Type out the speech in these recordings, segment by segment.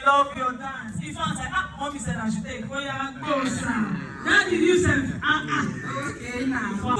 love your dance. If I say, mommy said I should take, oh yeah, go son. Daddy, you said, okay now.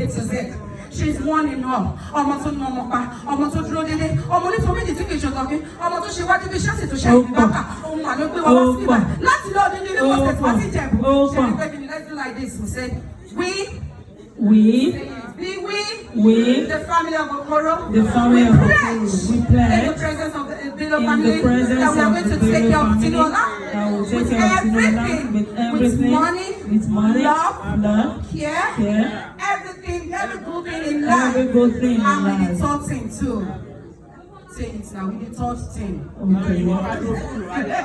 A to Z. She's one in all. Ọmọ tó ná ọmọ pa, ọmọ tó dúró dédé, ọmọ onífọ méjì tí kìí ṣọ̀tọ̀ kí, ọmọ tó ṣe wájú bí ṣáàtì tó ṣe ìbáka, ohun àlọ́ gbé wọn wá sí ibà. Láti lọ ọdún nílé wọ́n tẹ̀sí wá sí Ìjẹ̀bú. Ṣé ní pé kí ni let's do like this? We say, we, the family of Okoro, we pledge in the presence of the Bilo family that we are going to take care of Tinola with everything, with money, love, care, everything, every good thing in life, and with the third thing too. Say it now, with the third thing. Okay.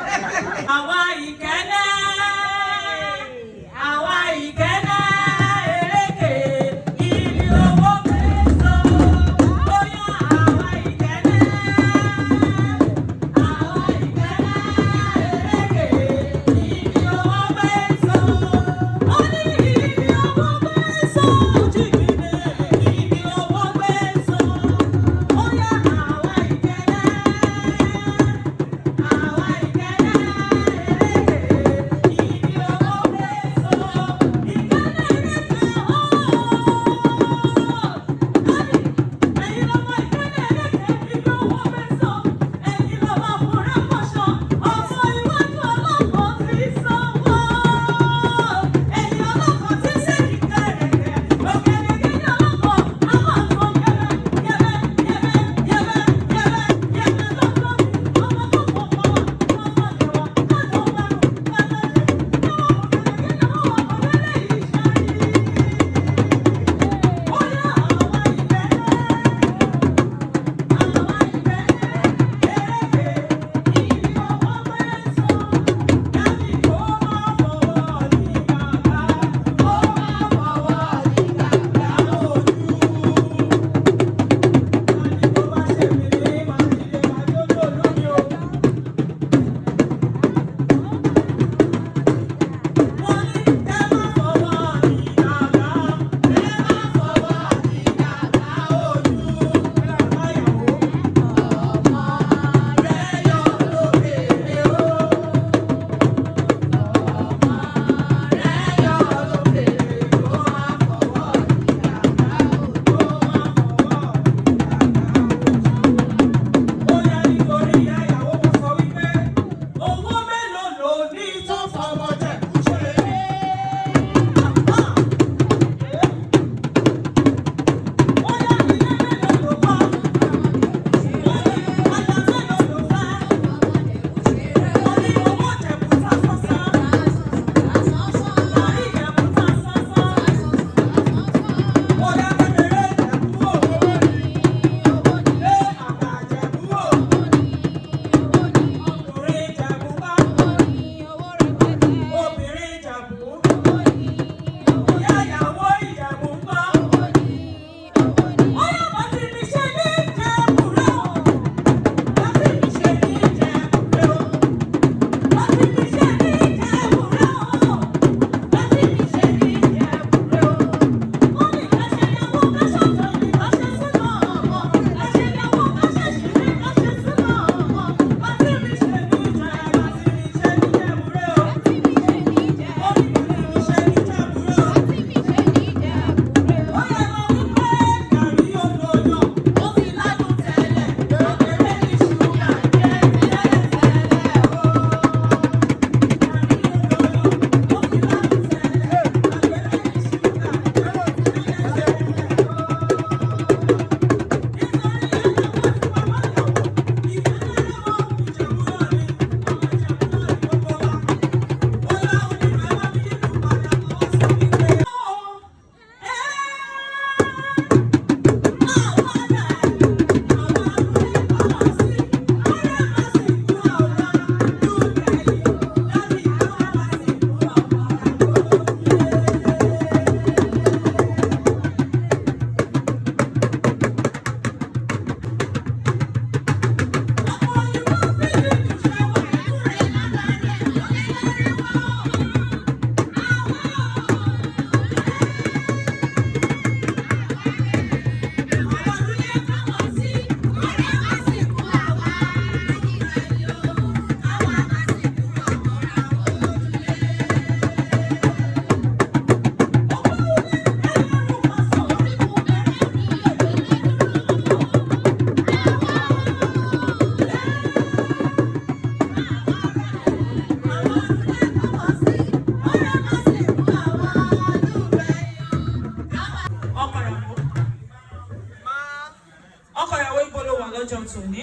ọkọ ìyàwó ibo ló wà lọ́jọ́ tòní.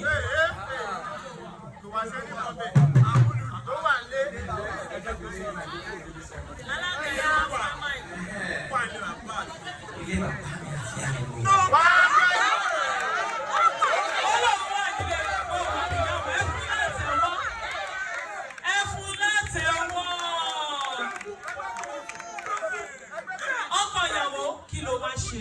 Kí ló máa ṣe?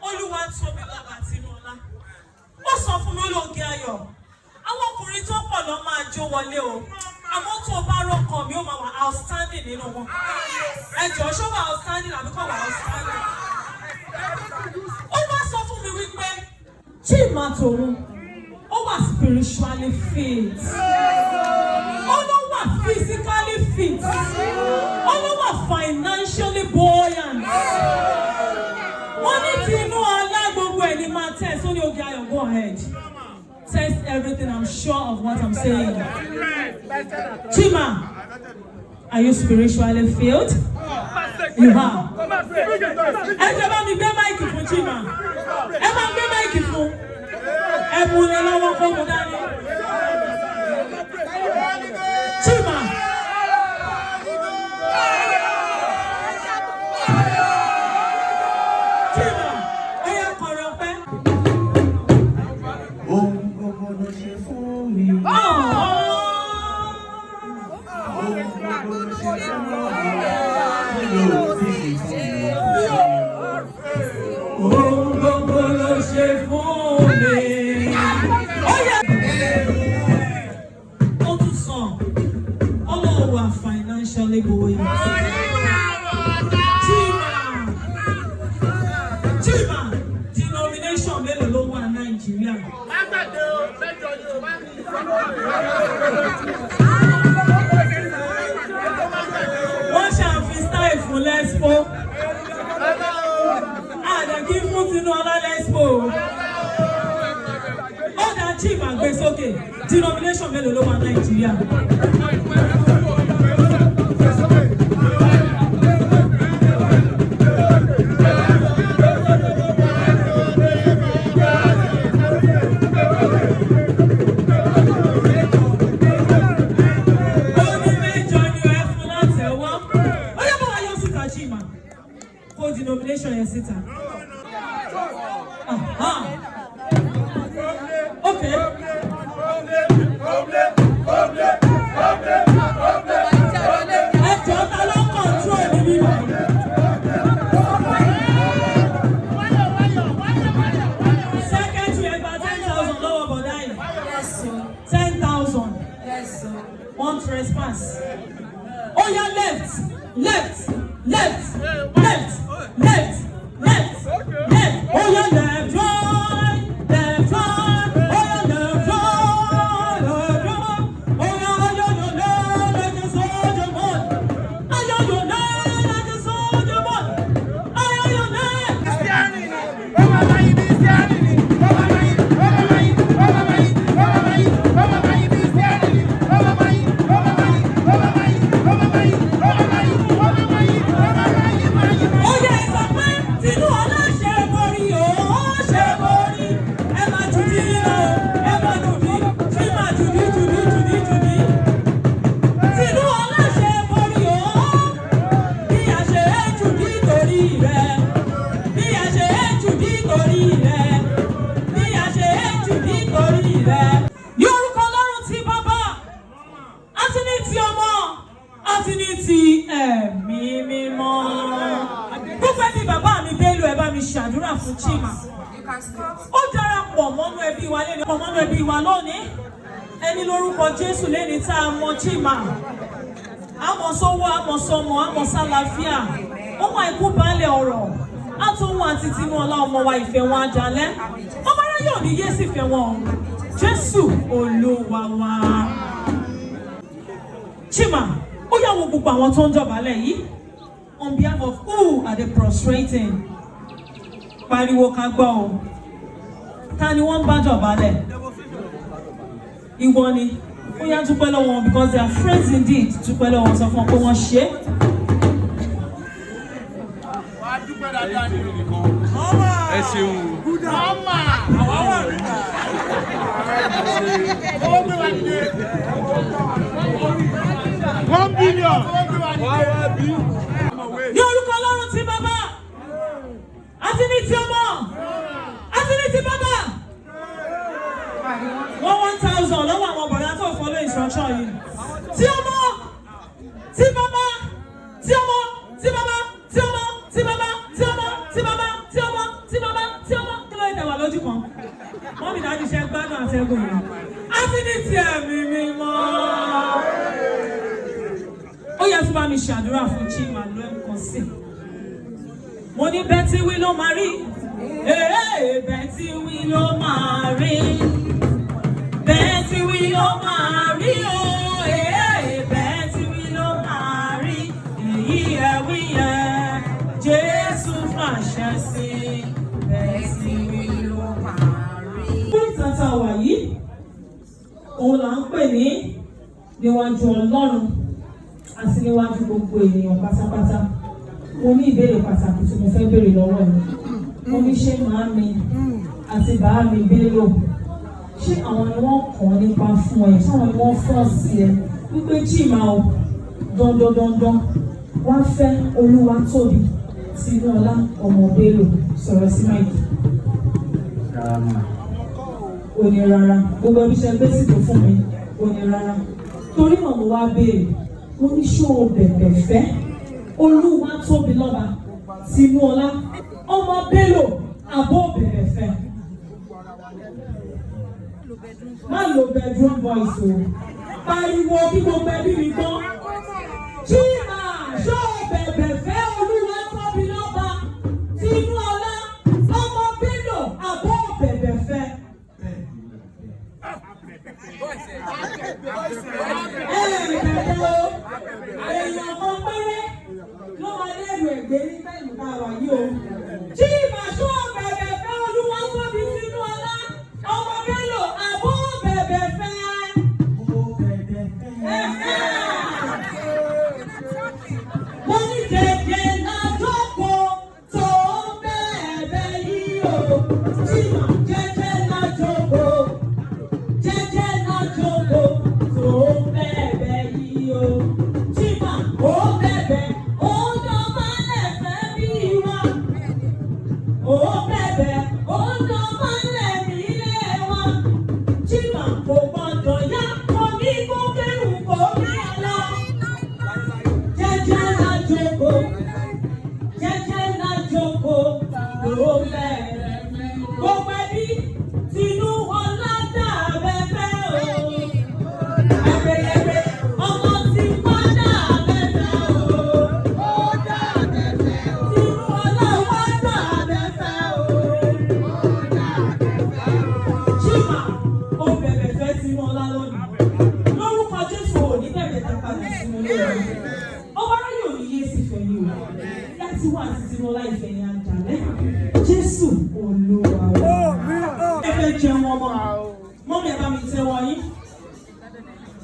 Olúwa tóbi bàbá Tinúọlá. Ó sọ fún mi olóògì ayọ̀. Àwọn ọkùnrin tó pọ̀ lọ máa jó wọlé o. Àmọ́ tó bá rọ́kàn mi ó máa wà outstanding nínú wọn. Ẹ jọ̀ọ́ ṣó wà outstanding àbí kò wà outstanding? Ó wá sọ fún mi wípé Chima tòun ó wà spiritually fit. Ó ló wà physically fit. Ó ló wà financially buoyant. Wọ́n ní Tinúọlá gbogbo ẹ̀ ní máa tẹ̀ sóní Ògì Ayọ̀, go ahead. Test everything, I'm sure of what I'm saying. Chima, are you spiritually filled? You are. Ẹ jẹ́ bá mi gbé máìkì fún Chima. Ẹ máa gbé máìkì fún. Ẹ mú ní lọ́wọ́ kó mú dání. Chima. Financially buoyant. Chima, denomination mélòó ló wà Nàìjíríà? Wọ́n ṣàfi style fún Lespo. Àdàkí fún Tinúọlá Lespo. Ó dá Chima gbé sókè. Denomination mélòó ló wà Nàìjíríà? Denomination yẹn síta. Okay. Ẹjọ́ ta ló control ní bíbá? Secretary ẹgbàá 10,000 lọ́wọ́ bọ̀dá yìí. 10,000. One trespass. Oh yeah, left. Left. Left. Left. Left. Left. Left. Oh yeah, left. Right. Left. Right. Oh yeah, left. Right. Left. Right. Oh yeah, like a soldier boy. Oh yeah, like a soldier boy. Oh yeah, ṣàdúrà fún Chima. Ó darapọ̀ mọ́nú ẹbí wa lẹ́ni pọ̀ mọ́nú ẹbí wa lónìí. Ẹni lórúkọ Jésù lẹ́ni tá a mọ̀ Chima. Àmọ̀ sọ́wọ́, àmọ̀ sọmọ, àmọ̀ sálàáfíà. Ó wà ikú balẹ̀ ọ̀rọ̀. Àtúnwò àti Tinúọlá ọmọ wa ìfẹ́ wọn ajalẹ́. Ọmọ aráyọ̀ ní yé sì fẹ́ wọn. Jésù Olúwa wa. Chima, ó yá wo gbogbo àwọn tó ń dọ̀bálẹ̀ yìí. On behalf of who are they prostrating? Pariwo ká gbọ́ o. Ta ni wọ́n bá dọ̀bálẹ̀? Ìwọ ni. Ó yá dúpẹ́ lọ́wọ́ wọn because they are friends indeed. Dúpẹ́ lọ́wọ́ wọn sọ fún wọn pé wọ́n ṣe. Ẹ ṣeun. Mama! Àwa wà rí. $1 billion. Ní orúkọ Ọlọ́run tí bàbá, àti ní ti ọmọ, àti ní ti bàbá. 1,000 lọ́wọ́ àwọn bọ̀dá tó follow instruction yìí. Tí ọmọ, tí bàbá, tí ọmọ, tí bàbá, tí ọmọ, tí bàbá, tí ọmọ, tí bàbá, tí ọmọ, tí bàbá, tí ọmọ. Kí ló ń tẹ̀wá lójú kan? Wọ́n mi dájú iṣẹ́ gbádùn àtẹ́gùn yìí. Àti ní ti ẹ̀mí mímọ́. Ó yẹ kí bá mi ṣàdúrà fún Chima lẹ́ẹ̀kan sí. Mo ní Betty wí ló máa rí. Betty wí ló máa rí. Betty wí ló máa rí o. Betty wí ló máa rí. Èyí ẹ̀ wí ẹ̀. Jésù fàṣẹ sí. Betty wí ló máa rí. Fún ìtàtà wà yìí, òun là ń pè ní níwájú Ọlọ́run àti níwájú gbogbo ènìyàn pátápátá. Mo ní ìbéèrè pàtàkì tí mo fẹ́ béèrè lọ́wọ́ mi. Mo ní ṣé màámi àti bàámi Bello, ṣé àwọn ni wọ́n kàn nípa fún ẹ, ṣé àwọn ni wọ́n fọ́ sí ẹ wípé Chima o dandandandan wá fẹ́ Olúwatóbi Tinúọlá ọmọ Bello sọ̀rọ̀ sí máìkì. Ó ní rárá, gbogbo ẹbí ṣe gbé sípò fún mi, ó ní rárá. Torí náà mo wá béèrè, mo ní ṣó o bẹ̀bẹ̀ fẹ́ Olúwatóbi lọ́ba Tinúọlá ọmọ Bello àbọ̀ bẹ̀bẹ̀ fẹ́. Má lo bedroom voice o. Pariwo kí gbogbo ẹbí mi gbọ́. Chima ṣó o bẹ̀bẹ̀ fẹ́ Olúwatóbi lọ́ba Tinúọlá ọmọ Bello àbọ̀ bẹ̀bẹ̀ fẹ́. Èèyàn kan péré ló máa lẹ́rù ẹ̀gbẹ́ ní táìmù tá a wà yìí o. Chima ṣó bẹ̀bẹ̀ fẹ́ Olúwatóbi Tinúọlá ọmọ Bello àbọ̀ bẹ̀bẹ̀ fẹ́. Mo ní jẹjẹ náà jókòó tó bẹ̀bẹ̀ yìí o. Chima jẹjẹ náà jókòó. Jẹ́jẹ́ náà jókòó tó bẹ̀bẹ̀ yìí o. Chima ó bẹ̀bẹ̀ ó lọ máa lẹ̀ fẹ́ bí wa. Ó bẹ̀bẹ̀ ó lọ máa lẹ̀ nílé wa. Chima kò gbọdọ̀ yá kọ ní kó kẹ́rù kó rí ẹ lọ. Jẹ́jẹ́ náà jókòó. Jẹ́jẹ́ náà jókòó tó bẹ̀bẹ̀. Gbogbo ẹbí Tinúọlá dàbẹ̀ fẹ́ o. Ẹgbẹ̀yẹgbẹ̀ ọmọ tí wọ́n dàbẹ̀ fẹ́ o. Ó dàbẹ̀ fẹ́ o. Tinúọlá wá dàbẹ̀ fẹ́ o. Ó dàbẹ̀ fẹ́ o. Chima ó bẹ̀bẹ̀ fẹ́ Tinúọlá lónìí. Lórúkọ Jésù ò ní bẹ̀bẹ̀ tá padà sínú ilé rẹ̀. Ọba aráyè ò ní yé sí fẹ́ yìí o. Láti wá àti Tinúọlá ìfẹ́ ni a jà lẹ́. Jésù Olúwa wa. Ẹ fẹ́ jẹun ọmọ. Mọ́mí ẹ bá mi tẹ́wọ́ yín.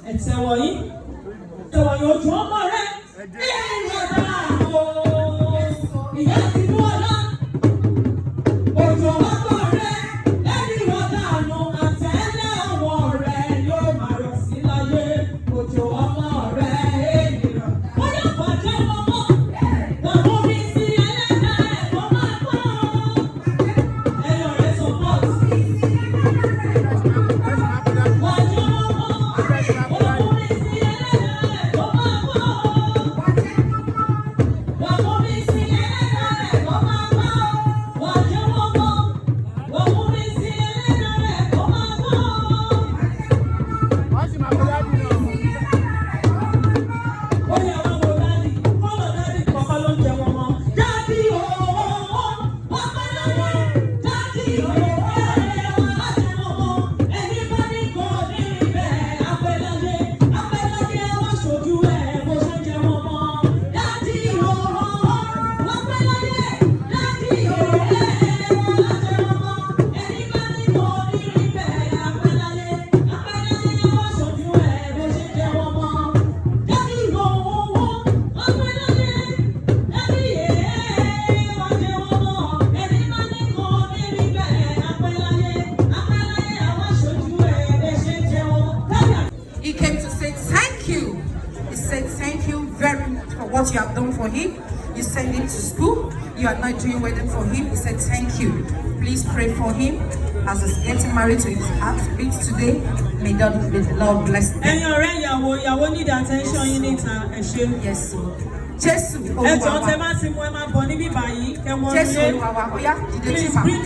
Ẹ tẹ́wọ́ yín. Tẹ́wọ́ yín ojú ọmọ rẹ̀. Ìyá àgbo. Ìyá Tinúọlá. Ojú ọmọ rẹ̀. Ẹni wọ́dà àánú àtẹ́lẹ̀ ọwọ́ rẹ̀ yóò máa rọ̀ sí láyé. Ojú ọmọ rẹ̀ ènìyàn. Ó yẹ bàjẹ́ ọmọ. Bàbá mi sí ẹlẹ́dàá ẹ̀ kó máa gbọ́. Ẹyọ rẹ̀ support. Wàjú ọmọ. for what you have done for him. You sent him to school. You are not doing wedding for him. He said, thank you. Please pray for him as he's getting married to his heartbeat today. May the Lord bless him. And your ring, you need attention. You need attention. Yes, sir. Jesus. Please bring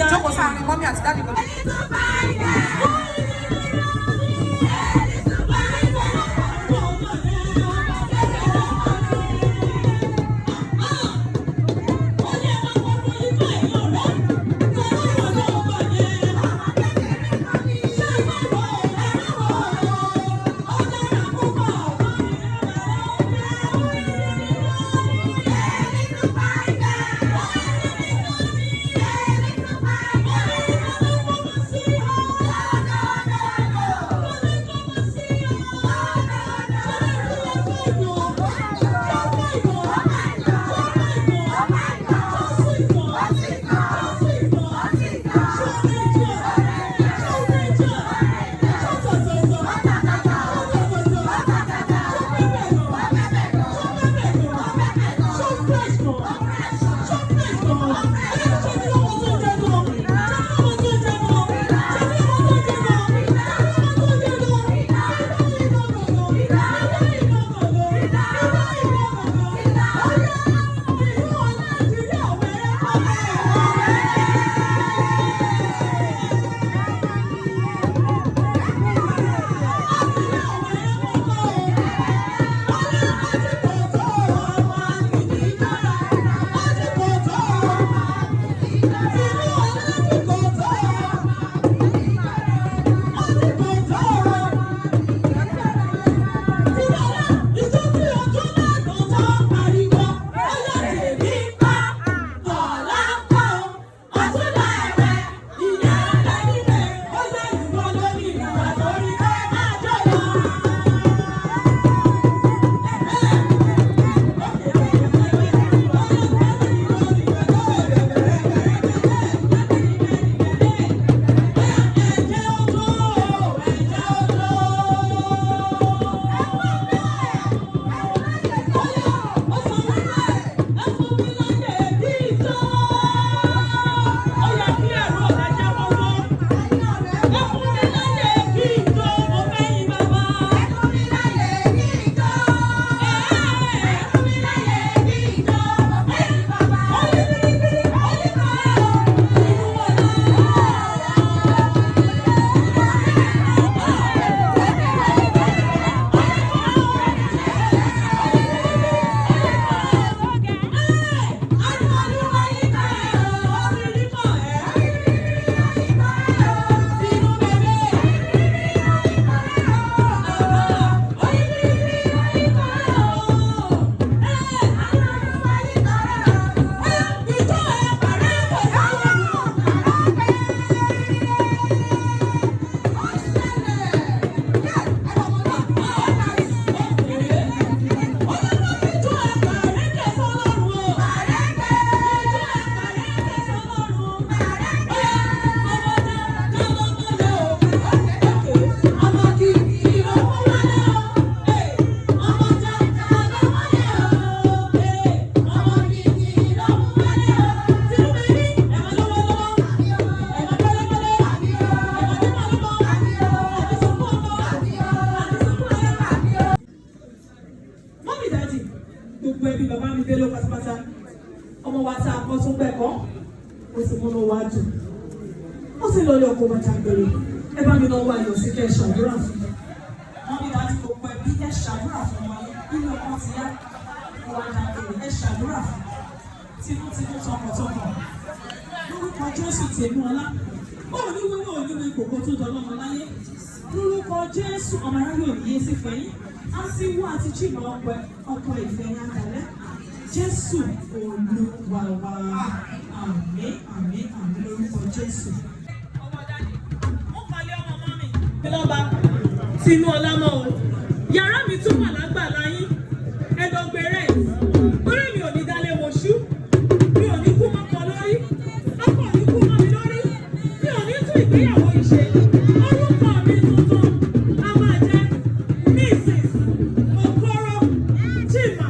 Chima,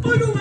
Olu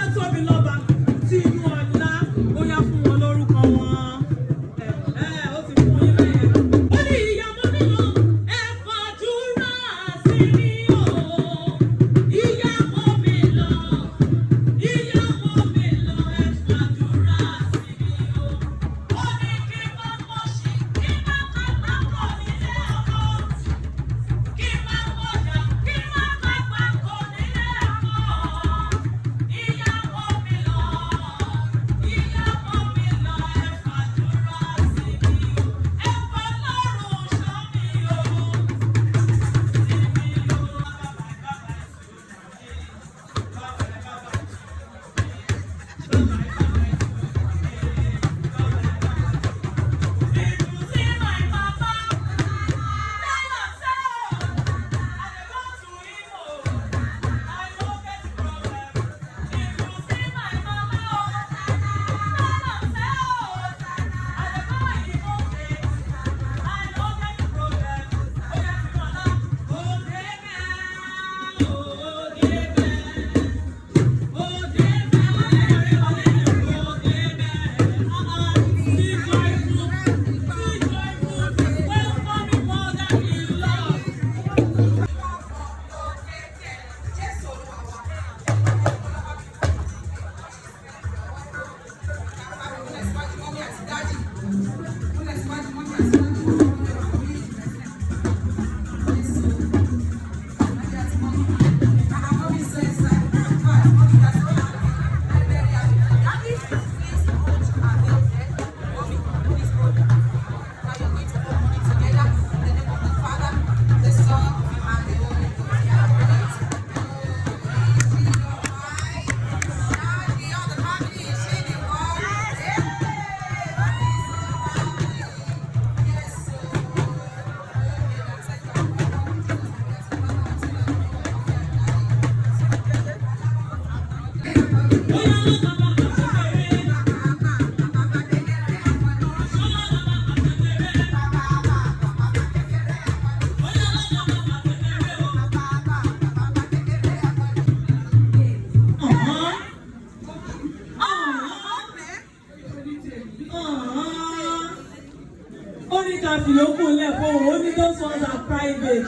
Ìyókù lẹ́kọ̀ọ́ ó ní those ones are private.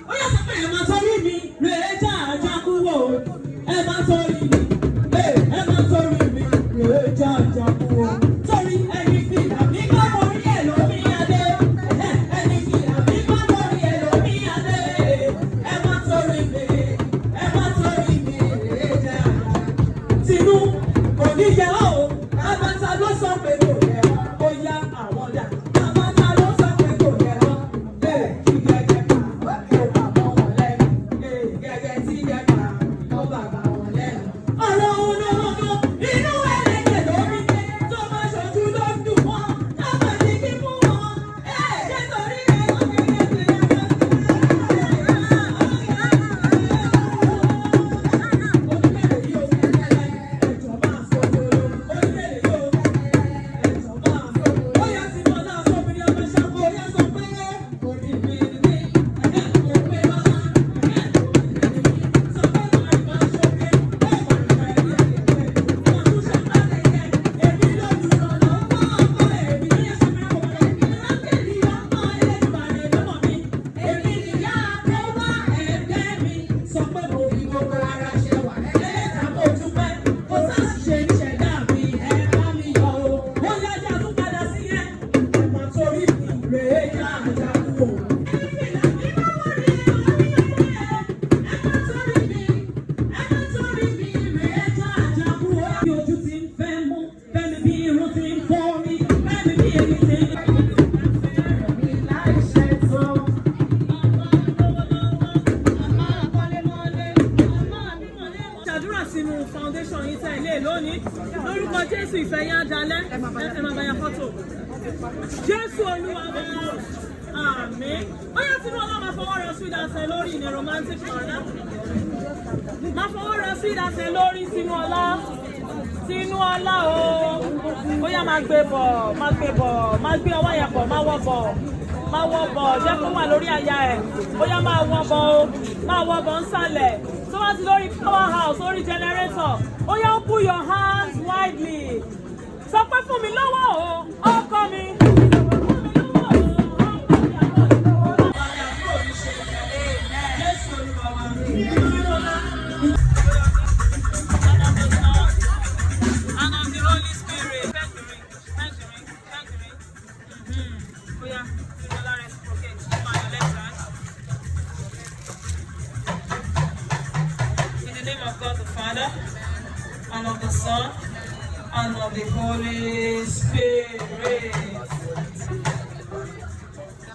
Ó yẹ sọ pé ẹ máa torí mi rèé já ajá kúrò. Ẹ máa torí mi, ẹ máa torí mi rèé já ajá kúrò. Torí ẹni fi àbí kọ́ borí ẹ̀ lómi adé. Ẹni fi àbí kọ́ borí ẹ̀ lómi adé. Ẹ máa torí mi, ẹ máa torí mi rèé já ajá. Tinú kò ní yẹ ọ́, àbàtà ló sọ pé kò yẹ ọ́, ó yá àwọn dà. Foundation yìí tẹ̀lé lónìí lórúkọ Jésù ìfẹ́ yá dalẹ̀ ẹ máa bá ya fọ́tò Jésù Olúwa wa àmín. Ó yẹ sínú ọlá máa fọwọ́ rẹ sweet àṣẹ lórí ní romantic manner. Máa fọwọ́ rẹ sweet àṣẹ lórí sínú ọlá o. Ó yá máa gbé bọ̀ máa gbé ọwọ́ yẹn bọ̀ máa wọ́ bọ̀ jẹ́ kó wà lórí àyà ẹ̀. Ó yá máa wọ́ bọ̀ nsàlẹ̀. So wá sí lórí powerhouse lórí generator. Ó yá put your hands widely. Sọ pé fún mi lọ́wọ́ o ọkọ mi. And of the Son, and of the Holy Spirit.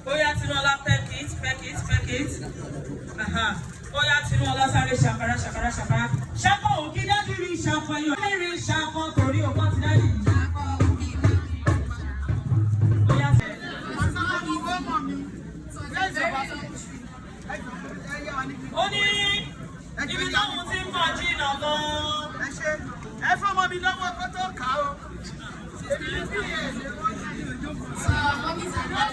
Oya Tinola, peck it. Oya Tinola, sáré ṣàkàrà. Ṣàkó òkè dájú rí ṣàkó yóò. Rí ṣàkó torí ọgbọ́n ti dájú. Oya sẹ̀. Ó ní ibi táwọn ti ń bọ̀ jìnnà gan-an. Ẹ fọmọ mi lọ́wọ́ kó tó kà ó. Èmi ní bí ẹ̀ ṣe wọ́n ti lè jókòó.